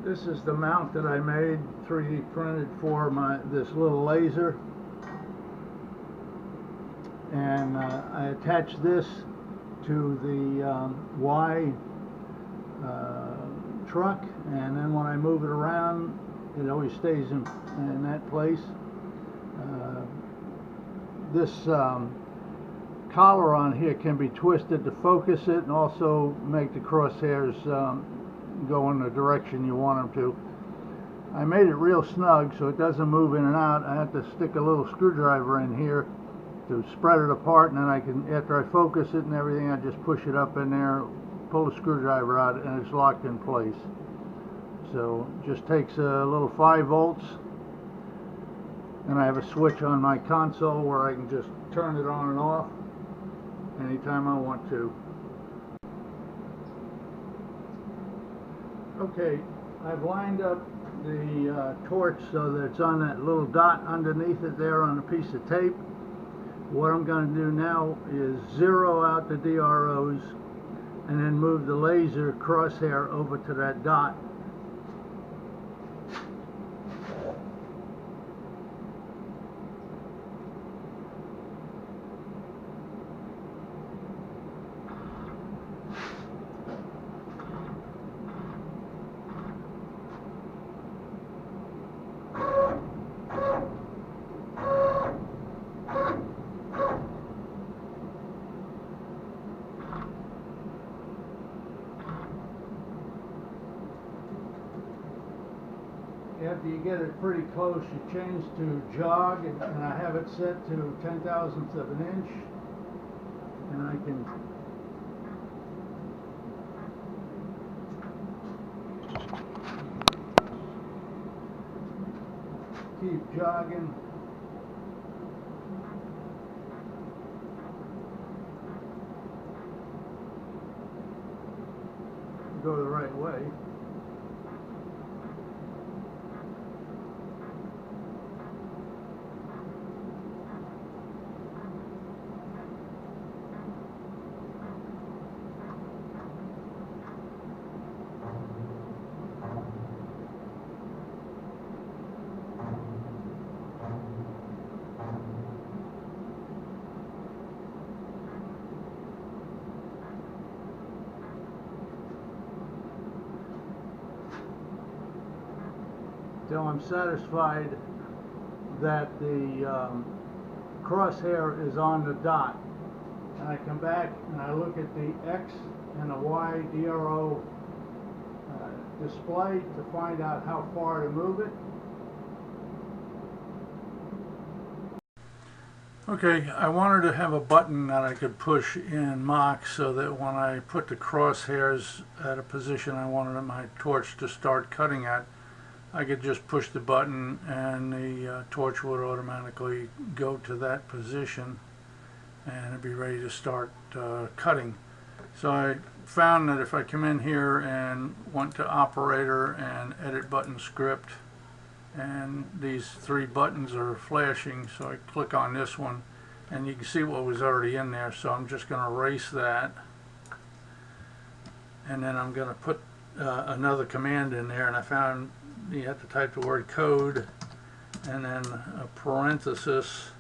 This is the mount that I made, 3D printed for this little laser, and I attached this to the Y truck, and then when I move it around, it always stays in that place. This collar on here can be twisted to focus it and also make the crosshairs go in the direction you want them to. I made it real snug so it doesn't move in and out. I have to stick a little screwdriver in here to spread it apart, and then I can, after I focus it and everything, I just push it up in there, pull the screwdriver out, and it's locked in place. So it just takes a little 5 volts, and I have a switch on my console where I can just turn it on and off anytime I want to. Okay, I've lined up the torch so that it's on that little dot underneath it there on a piece of tape. What I'm going to do now is zero out the DROs and then move the laser crosshair over to that dot. After you get it pretty close, you change to jog, and I have it set to 0.010 of an inch, and I can keep jogging. Go the right way. Till I'm satisfied that the crosshair is on the dot. And I come back and I look at the X and the Y DRO display to find out how far to move it. Okay, I wanted to have a button that I could push in Mach so that when I put the crosshairs at a position I wanted my torch to start cutting at, I could just push the button and the torch would automatically go to that position and it'd be ready to start cutting. So I found that if I come in here and went to operator and edit button script, and these 3 buttons are flashing, so I click on this one and you can see what was already in there, so I'm just going to erase that, and then I'm going to put another command in there, and I found you have to type the word code and then a parenthesis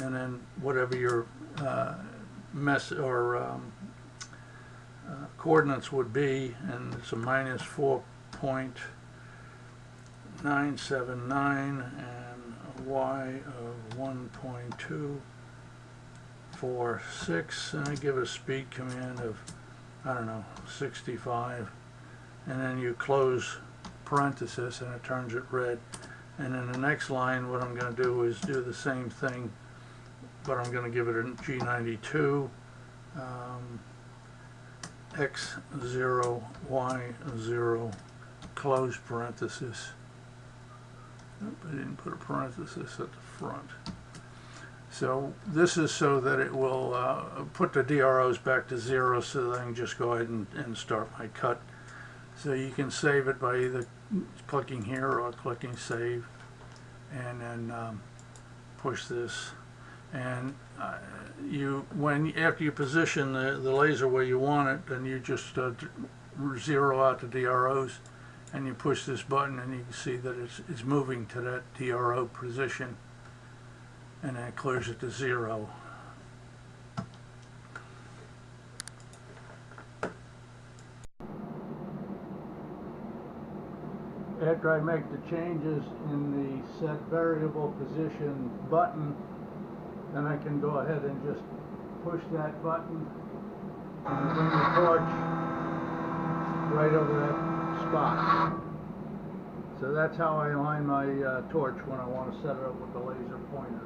and then whatever your coordinates would be, and it's a -4.979 and a y of 1.246, and I give a speed command of, I don't know, 65, and then you close parenthesis and it turns it red. And in the next line what I'm going to do is do the same thing, but I'm going to give it a G92, X0, Y0, close parenthesis. Nope, I didn't put a parenthesis at the front. So this is so that it will put the DROs back to 0 so that I can just go ahead and start my cut. So you can save it by either clicking here or clicking save, and then push this. And after you position the laser where you want it, then you just zero out the DROs, and you push this button and you can see that it's moving to that DRO position, and then it clears it to 0. After I make the changes in the set variable position button, then I can go ahead and just push that button and bring the torch right over that spot. So that's how I align my torch when I want to set it up with the laser pointer.